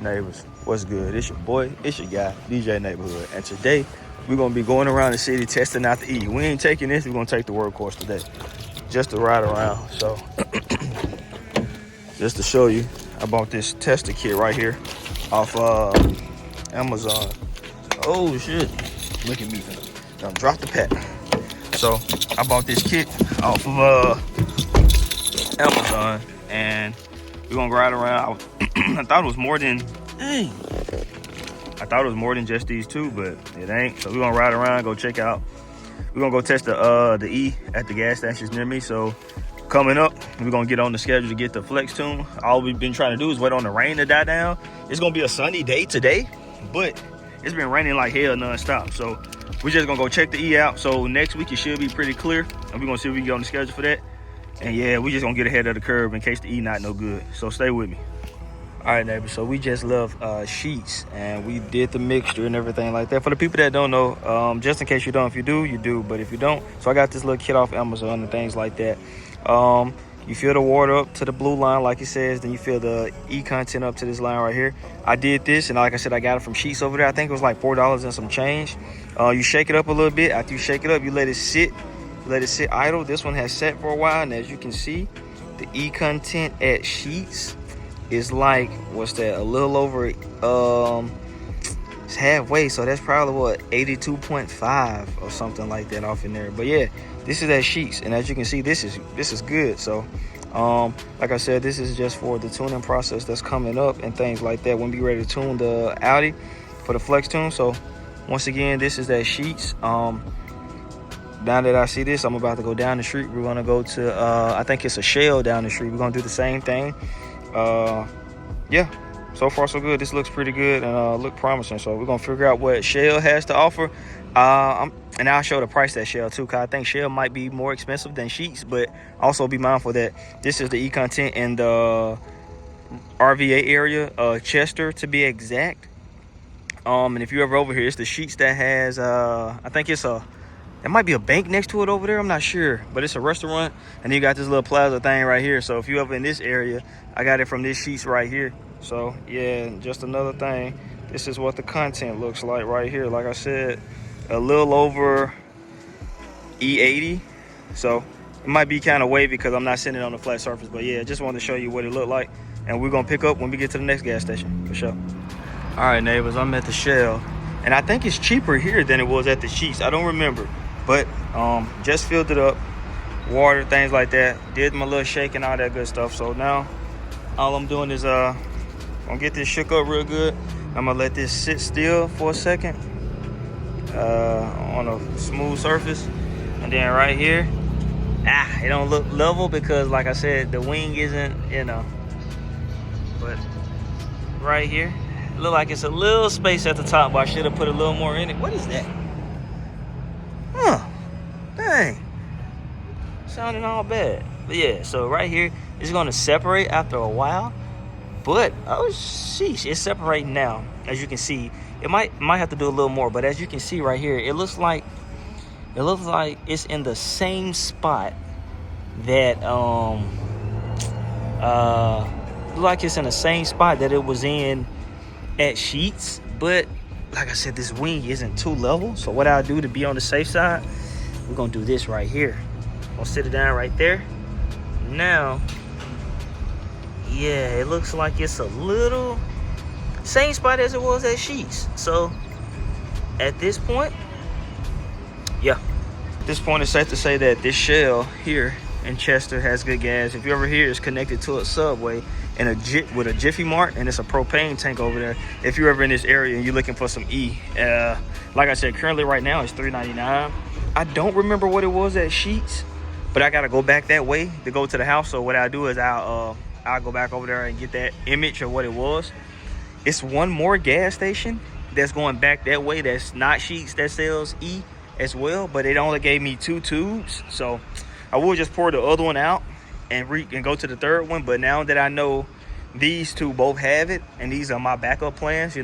Neighbors, what's good? It's your boy, it's your guy, DJ Neighborhood. And today, we're going to be going around the city testing out the E. We ain't taking this, we're going to take the workhorse today. Just to ride around. So, just to show you, I bought this tester kit right here off Amazon. Oh, shit. Look at me. Done dropped the pack. So, I bought this kit off of Amazon. And we're going to ride around. I thought it was more than... Dang. I thought it was more than just these two, but it ain't. So we're gonna ride around, go check out. We're gonna go test the E at the gas stations near me. So coming up, we're gonna get on the schedule to get the flex tune. All we've been trying to do is wait on the rain to die down. It's gonna be a sunny day today, but it's been raining like hell nonstop. So we're just gonna go check the E out. So next week it should be pretty clear, and we're gonna see if we can get on the schedule for that. And yeah, we just gonna get ahead of the curve in case the E not no good. So stay with me. All right, neighbors, so we just left Sheets, and we did the mixture and everything like that. For the people that don't know, just in case you don't, if you do, you do. But if you don't, so I got this little kit off Amazon and things like that. You fill the water up to the blue line, like it says, then you fill the E content up to this line right here. I did this, and like I said, I got it from Sheets over there. I think it was like $4 and some change. You shake it up a little bit. After you shake it up, you let it sit. You let it sit idle. This one has sat for a while, and as you can see, the E content at Sheets is like, what's that, a little over, it's halfway, so that's probably what, 82.5 or something like that off in there. But yeah, this is at Sheets, and as you can see, this is good. So like I said, this is just for the tuning process that's coming up and things like that when we ready to tune the Audi for the flex tune. So once again, this is at Sheets. Now that I see this, I'm about to go down the street. We're gonna go to I think it's a Shell down the street. We're gonna do the same thing. Yeah, so far so good. This looks pretty good and look promising. So we're gonna figure out what Shell has to offer. And I'll show the price at Shell too, because I think Shell might be more expensive than Sheets, but also be mindful that this is the E content in the RVA area, Chester to be exact. And if you're ever over here, it's the Sheets that has I think it might be a bank next to it over there. I'm not sure, but it's a restaurant, and you got this little plaza thing right here. So if you ever in this area, I got it from this Sheets right here. So yeah, just another thing. This is what the content looks like right here. Like I said, a little over E80. So it might be kind of wavy because I'm not sitting on the flat surface. But yeah, just wanted to show you what it looked like, and we're gonna pick up when we get to the next gas station for sure. All right, neighbors, I'm at the Shell, and I think it's cheaper here than it was at the Sheets. I don't remember. But just filled it up, water, things like that. Did my little shake and all that good stuff. So now all I'm doing is gonna get this shook up real good. I'm gonna let this sit still for a second on a smooth surface. And then right here, it don't look level because like I said, the wing isn't, but right here, it look like it's a little space at the top, but I should have put a little more in it. What is that? Huh, dang, sounding all bad. But yeah, so right here, it's gonna separate after a while, but oh sheesh, it's separating now. As you can see, it might have to do a little more, but as you can see right here, it looks like it's in the same spot that like it's in the same spot that it was in at Sheets. But like I said, this wing isn't too level. So what I'll do to be on the safe side, we're gonna do this right here. I'll sit it down right there. Now, yeah, it looks like it's a little same spot as it was at Sheets. So at this point, yeah, at this point it's safe to say that this Shell here in Chester has good gas. If you ever hear, it's connected to a Subway and with a Jiffy Mart, and it's a propane tank over there. If you're ever in this area and you're looking for some E, like I said, currently right now it's $3.99. I don't remember what it was at Sheets, but I gotta go back that way to go to the house. So what I'll do is I'll go back over there and get that image of what it was. It's one more gas station that's going back that way that's not Sheets that sells E as well, but it only gave me 2 tubes. So I will just pour the other one out and go to the third one. But now that I know these two both have it, and these are my backup plans,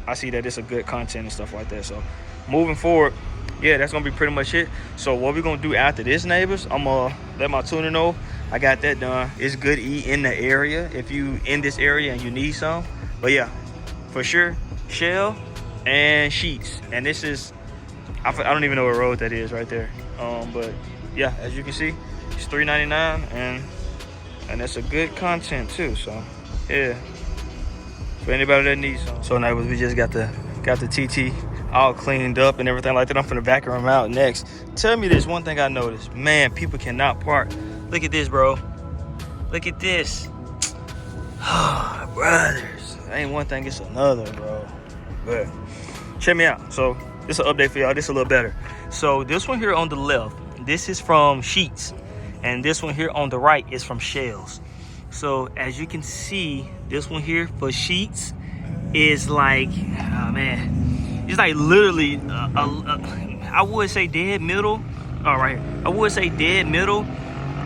I see that it's a good content and stuff like that. So moving forward, yeah, that's gonna be pretty much it. So what we're gonna do after this, neighbors, I'm gonna let my tuner know I got that done. It's good E in the area. If you in this area and you need some, But yeah, for sure, Shell and Sheets. And this is, I don't even know what road that is right there. But yeah, as you can see, it's $3.99, and that's a good content too. So yeah, for anybody that needs some. So now we just got the TT all cleaned up and everything like that. I'm finna vacuum them out next. Tell me this one thing I noticed. Man, people cannot park. Look at this, bro. Look at this. Oh, brothers. Ain't one thing, it's another, bro. But check me out. So this is an update for y'all. This is a little better. So this one here on the left, this is from Sheets. And this one here on the right is from Shells. So as you can see, this one here for Sheets is like, oh man, it's like literally, I would say dead middle. All right, I would say dead middle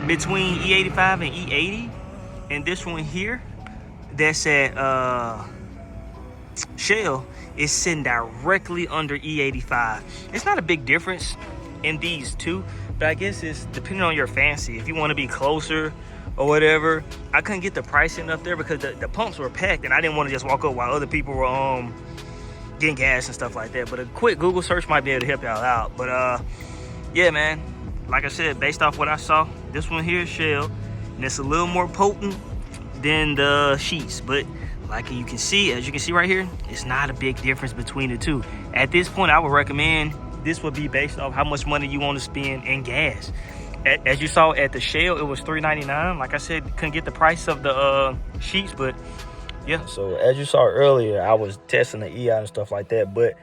between E85 and E80. And this one here, that's at Shell, is sitting directly under E85. It's not a big difference in these two, but I guess it's depending on your fancy. If you want to be closer or whatever, I couldn't get the pricing up there because the pumps were packed, and I didn't want to just walk up while other people were getting gas and stuff like that. But a quick Google search might be able to help y'all out. But yeah, man, like I said, based off what I saw, this one here is Shell, and it's a little more potent than the Sheets. But like you can see, as you can see right here, it's not a big difference between the two. At this point, I would recommend this would be based off how much money you want to spend in gas. As you saw at the Shell, it was $3.99. Like I said, couldn't get the price of the Sheets, but yeah. So as you saw earlier, I was testing the EI and stuff like that, but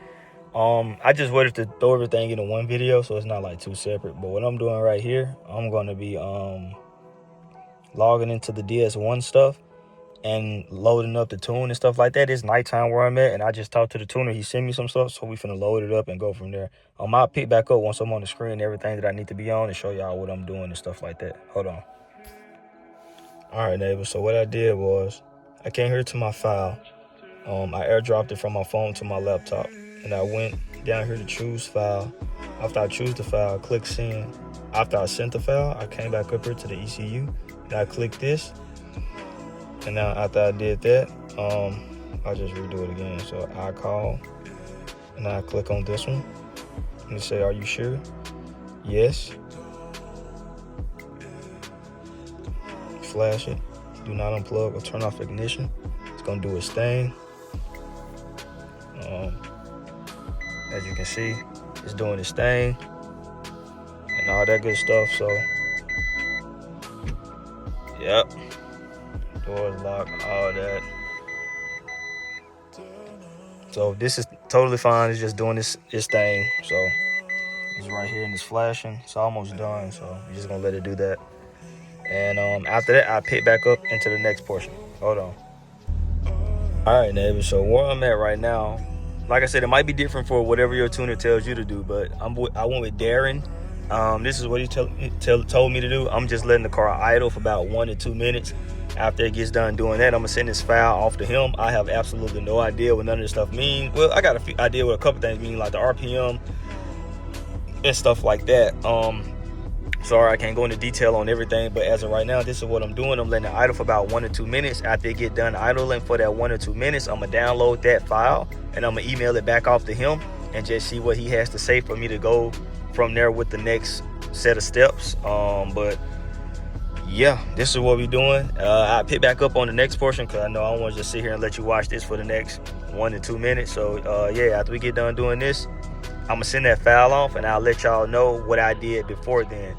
I just wanted to throw everything into one video, so it's not like two separate. But what I'm doing right here, I'm going to be logging into the DS1 stuff and loading up the tune and stuff like that. It's nighttime where I'm at, and I just talked to the tuner. He sent me some stuff, so we finna load it up and go from there. I'll pick back up once I'm on the screen, everything that I need to be on, and show y'all what I'm doing and stuff like that. Hold on. All right, neighbor. So what I did was I came here to my file. I airdropped it from my phone to my laptop, and I went down here to choose file. After I choose the file, I click send. After I sent the file, I came back up here to the ECU, and I clicked this. And now after I did that, I'll just redo it again. So I call, and I click on this one, and it say, "Are you sure?" Yes. Flash it. Do not unplug or turn off ignition. It's gonna do its thing. As you can see, it's doing its thing and all that good stuff. So, yep. Doors locked, all that. So this is totally fine. It's just doing its thing. So it's right here and it's flashing. It's almost done. So I'm just gonna let it do that. And after that, I pick back up into the next portion. Hold on. All right, neighbor. So where I'm at right now, like I said, it might be different for whatever your tuner tells you to do, but I went with Darin. This is what he told me to do. I'm just letting the car idle for about 1 to 2 minutes. After it gets done doing that, I'm gonna send this file off to him. I have absolutely no idea what none of this stuff means. Well, I got an idea what a couple things mean, like the RPM and stuff like that. Sorry, I can't go into detail on everything, but as of right now, this is what I'm doing. I'm letting it idle for about 1 to 2 minutes. After it get done idling for that 1 or 2 minutes, I'm gonna download that file and I'm gonna email it back off to him and just see what he has to say for me to go from there with the next set of steps. But yeah, this is what we're doing. I pick back up on the next portion because I know I don't want to just sit here and let you watch this for the next 1 to 2 minutes. So yeah, after we get done doing this, I'm gonna send that file off and I'll let y'all know what I did before then.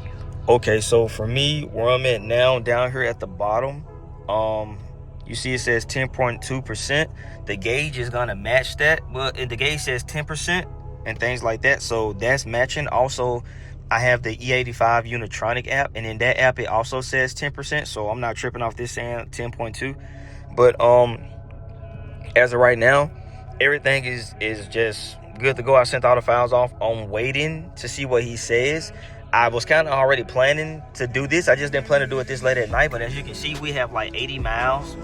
Okay, so for me, where I'm at now, down here at the bottom, you see it says 10.2%. The gauge is gonna match that. Well, the gauge says 10% and things like that, so that's matching. Also, I have the E85 Unitronic app, and in that app it also says 10%, so I'm not tripping off this saying 10.2. But as of right now, everything is just good to go. I sent all the files off. I'm waiting to see what he says. I was kind of already planning to do this. I just didn't plan to do it this late at night, but as you can see, we have like 80 miles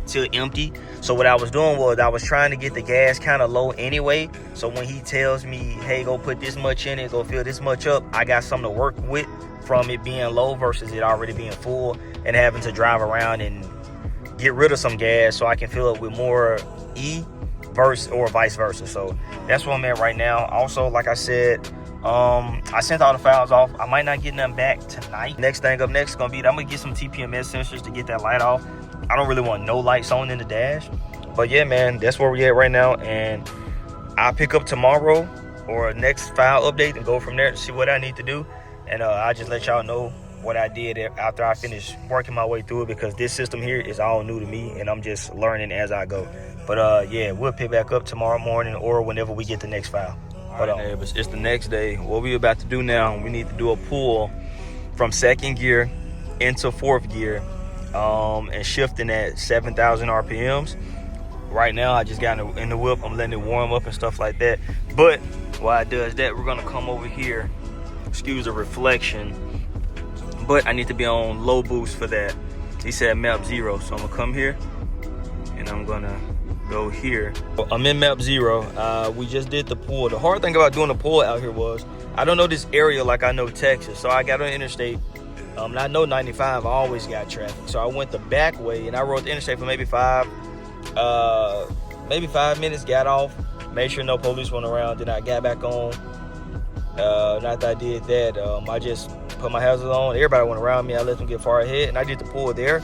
till empty. So what I was doing was I was trying to get the gas kind of low anyway. So when he tells me, hey, go put this much in it, go fill this much up, I got something to work with from it being low versus it already being full and having to drive around and get rid of some gas so I can fill up with more E or vice versa. So that's where I'm at right now. Also, like I said, I sent all the files off. I might not get them back tonight. Next thing up next is gonna be I'm gonna get some TPMS sensors to get that light off. I don't really want no lights on in the dash. But yeah, man, that's where we at right now. And I'll pick up tomorrow or next file update and go from there to see what I need to do. And I'll just let y'all know what I did after I finished working my way through it, because this system here is all new to me and I'm just learning as I go. But yeah, we'll pick back up tomorrow morning or whenever we get the next file. All right, neighbors, it's the next day. What we're about to do now, we need to do a pull from second gear into fourth gear and shifting at 7,000 RPMs. Right now, I just got in the whip. I'm letting it warm up and stuff like that. But while it does that, we're gonna come over here. Excuse the reflection, but I need to be on low boost for that. He said map 0, so I'm gonna come here and I'm gonna go here. I'm in map 0. We just did the pull. The hard thing about doing the pull out here was I don't know this area like I know Texas, so I got on the interstate. And I know 95 I always got traffic, so I went the back way and I rode the interstate for maybe 5 minutes, got off, made sure no police went around, then I got back on. After I did that, I just put my hazards on. Everybody went around me, I let them get far ahead, and I did the pull there.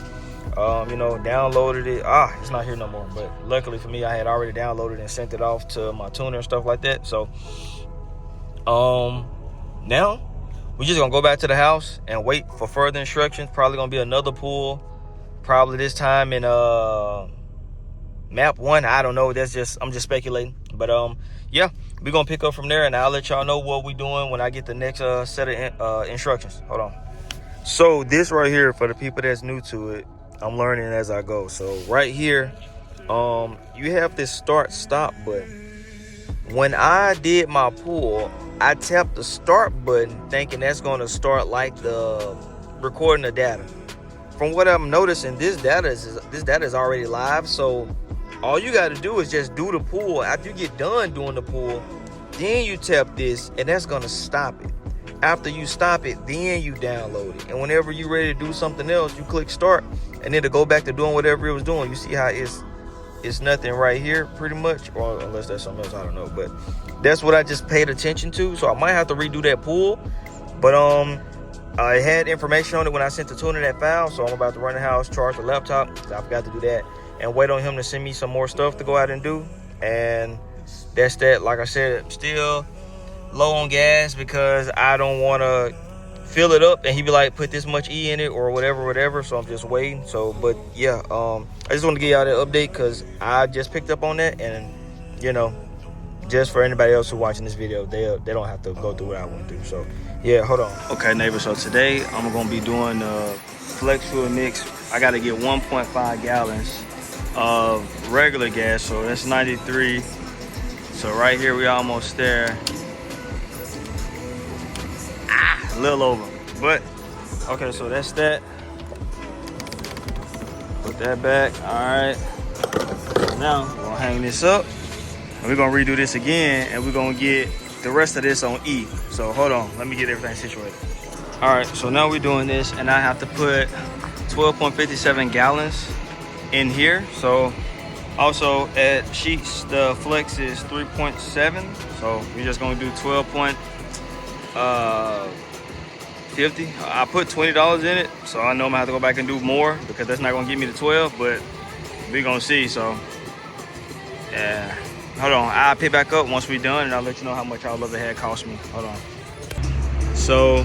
You know, downloaded it. It's not here no more, but luckily for me, I had already downloaded and sent it off to my tuner and stuff like that. So now we're just gonna go back to the house and wait for further instructions. Probably gonna be another pull, probably this time in map 1. I don't know, I'm just speculating. But yeah, we're gonna pick up from there and I'll let y'all know what we're doing when I get the next set of instructions. Hold on. So this right here, for the people that's new to it, I'm learning as I go. So right here, you have this start stop button. When I did my pull, I tapped the start button thinking that's gonna start like the recording the data. From what I'm noticing, this data is already live. So all you got to do is just do the pull. After you get done doing the pull, then you tap this and that's gonna stop it. After you stop it, then you download it. And whenever you're ready to do something else, you click start and then to go back to doing whatever it was doing. You see how it's nothing right here pretty much, or unless that's something else, I don't know. But that's what I just paid attention to. So I might have to redo that pull. But I had information on it when I sent the tuner that file. So I'm about to run the house, charge the laptop, because I forgot to do that, and wait on him to send me some more stuff to go out and do. And that's that. Like I said, still low on gas because I don't want to fill it up and he be like, put this much E in it or whatever. So I'm just waiting. So, but yeah, I just want to give y'all that update because I just picked up on that. And you know, just for anybody else who's watching this video, they don't have to go through what I went through. So yeah, hold on. Okay, neighbor, so today I'm gonna be doing flex fuel mix. I got to get 1.5 gallons of regular gas, so that's 93. So right here we almost there. A little over, but okay, so that's that. Put that back. All right, now we're gonna hang this up and we're gonna redo this again and we're gonna get the rest of this on E. So hold on, let me get everything situated. All right, so now we're doing this and I have to put 12.57 gallons in here. So also at Sheets, the flex is 3.7. So we're just gonna do 12.50. I put $20 in it, so I know I'm gonna have to go back and do more because that's not gonna give me the 12, but we're gonna see. So yeah, hold on, I'll pick back up once we're done and I'll let you know how much all of it had cost me. Hold on. So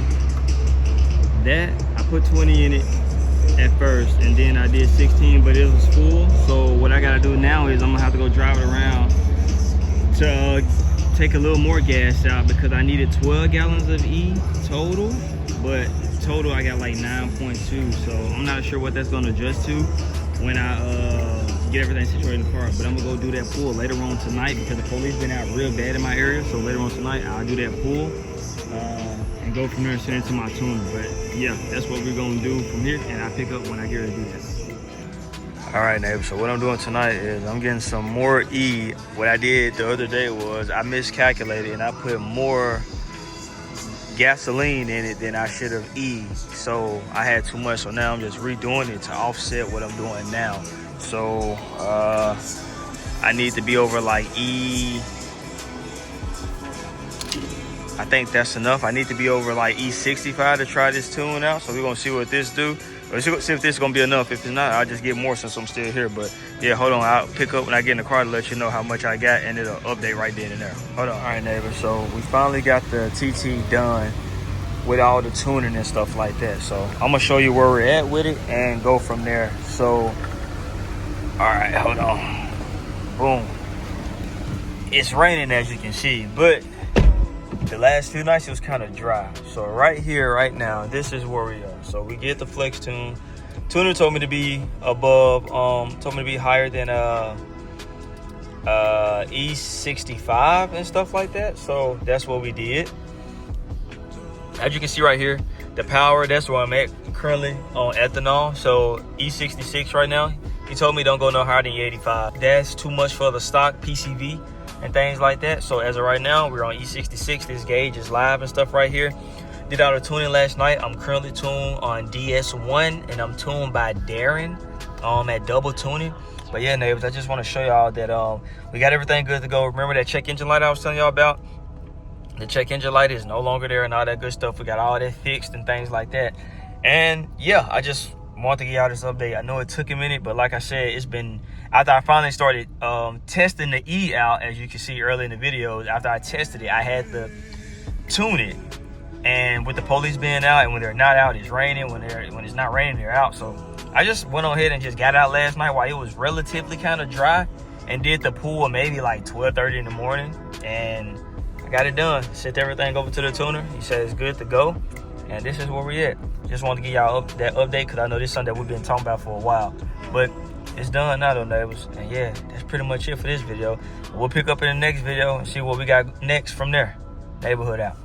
that I put 20 in it at first and then I did 16, but it was full. So what I gotta do now is I'm gonna have to go drive it around to take a little more gas out because I needed 12 gallons of E total, but total I got like 9.2. So I'm not sure what that's gonna adjust to when I get everything situated in the car. But I'm gonna go do that pull later on tonight because the police been out real bad in my area. So later on tonight I'll do that pull and go from there and send it to my tuner. But yeah, that's what we're gonna do from here, and I pick up when I get ready to do that. All right, neighbor, so what I'm doing tonight is I'm getting some more E. What I did the other day was I miscalculated and I put more gasoline in it than I should have eased. So I had too much. So now I'm just redoing it to offset what I'm doing now. So I need to be over like I think that's enough. I need to be over like E65 to try this tune out. So we're gonna see what this do. Let's see if this is gonna be enough. If it's not, I'll just get more since I'm still here. But yeah, hold on. I'll pick up when I get in the car to let you know how much I got, and it'll update right then and there. Hold on. All right, neighbor. So we finally got the TT done with all the tuning and stuff like that. So I'm gonna show you where we're at with it and go from there. So, all right, hold on. Boom. It's raining, as you can see, but the last few nights it was kind of dry. So right here, right now, this is where we are. So we get the flex tune. Tuner told me to be above, told me to be higher than E65 and stuff like that. So that's what we did. As you can see right here, the power, that's where I'm at currently on ethanol. So E66 right now. He told me don't go no higher than E85. That's too much for the stock PCV and things like that. So as of right now, we're on E66. This gauge is live and stuff right here. Did all the tuning last night. I'm currently tuned on DS1 and I'm tuned by Darin at double tuning. But yeah, neighbors, I just want to show y'all that we got everything good to go. Remember that check engine light I was telling y'all about? The check engine light is no longer there and all that good stuff. We got all that fixed and things like that. And yeah, I just want to give y'all this update. I know it took a minute, but like I said, it's been, after I finally started testing the E out, as you can see early in the videos, after I tested it, I had to tune it. And with the police being out, and when they're not out, it's raining. When it's not raining, they're out. So I just went on ahead and just got out last night while it was relatively kind of dry, and did the pool maybe like 12:30 in the morning, and I got it done. Sent everything over to the tuner. He said it's good to go, and this is where we at. Just wanted to give y'all that update because I know this is something that we've been talking about for a while, but it's done now though, neighbors. And yeah, that's pretty much it for this video. We'll pick up in the next video and see what we got next from there. Neighborhood out.